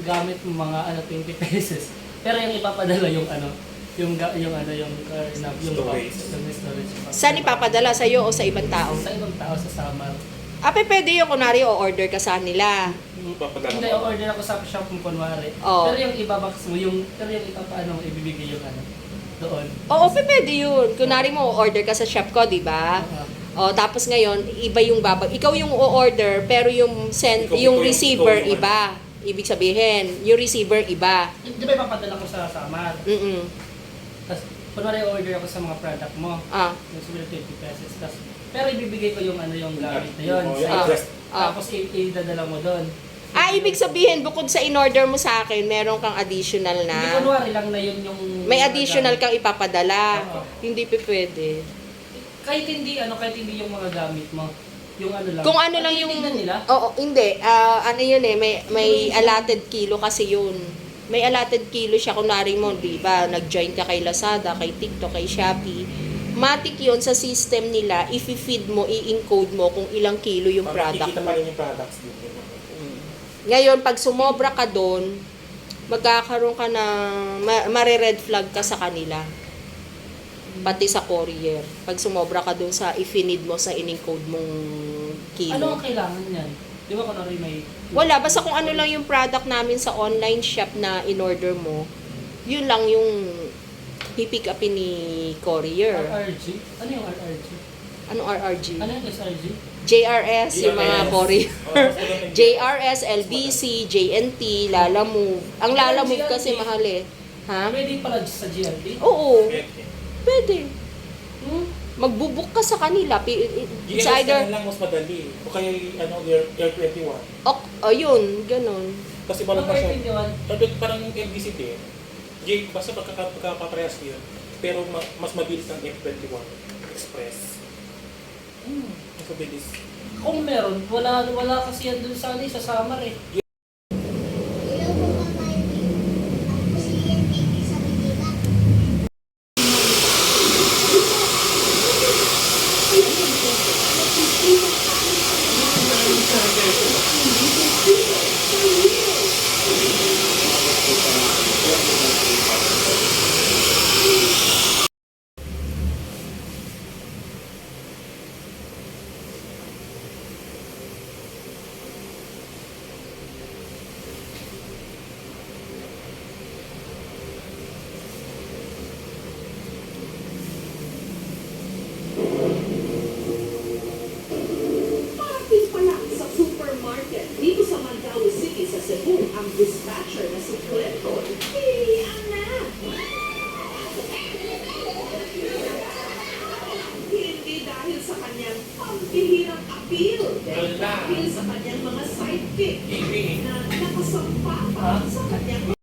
gamit mo mga 20 pesos. Pero yung ipapadala yung yung storage. Saan ipapadala? Sa'yo o sa ibang tao? Sa ibang tao sa Samar. Pwede yung kunwari o-order ka sa nila. Hindi, order ako sa shop mo kunwari. Oo. Pero yung ibabox mo, pero yung ipapaano, ibibigay yung doon. Oo, pwede yun. Kunwari mo, order ka sa shop ko, di ba? Tapos ngayon, iba yung ikaw yung o-order, pero yung yung receiver iba. Ibig sabihin, yung receiver iba. Di ba ipapadala ko sa Samar? Tapos, kunwari order ako sa mga product mo. Yung sabi 20 pesos. Tapos, pero ibibigay ko yung yung gamit na yun. Tapos, idadala mo doon. Ibig sabihin, bukod sa in-order mo sa akin, meron kang additional na. Hindi, kunwari lang na yun yung... May additional kang ipapadala. Hindi pwede. Kahit hindi yung mga gamit mo. Yung lang. Kung ano lang yung... nila? Oo, hindi. Yun may allotted kilo kasi yun. May allotted kilo siya. Kunwari mo, di ba, nag-join ka kay Lazada, kay TikTok, kay Shopee. Matik yun sa system nila, i-feed mo, i-encode mo kung ilang kilo yung product Makikita mo. pa rin yung products dito. Ngayon, pag sumobra ka doon, magkakaroon ka ng, mare-red flag ka sa kanila. Pati sa courier. Pag sumobra ka doon sa i-feed mo sa in-encode mong kilo. Ano ang kailangan yan? Di ba kunwari may... Wala, basta kung ano lang yung product namin sa online shop na in-order mo, yun lang yung pipick upin ni courier. RRG? Ano yung RRG? Anong RRG? Ano yung SRG? JRS, yung mga courier. JRS, LBC, JNT, Lalamove. Ang Lalamove kasi mahal eh. Ha? Pwede pala sa GLT? Oo, pwede. Magbubuk ka sa kanila. It's either... lang mas madali. O kaya Air 21. Yun, ganun. Kasi parang Air 21? parang yung LBC din. Basta pagkakaparehas yun. Pero mas mabilis ng F21 Express. Mas mabilis. Kung meron, wala kasi yan dun sa Samar eh. Dito sa Mandaue City sa Cebu, ang dispatcher na si Clinton, hilihan na. Hindi dahil sa kanyang pambihirang appeal, dahil sa kanyang mga sidekick na nakasampa pa sa kanyang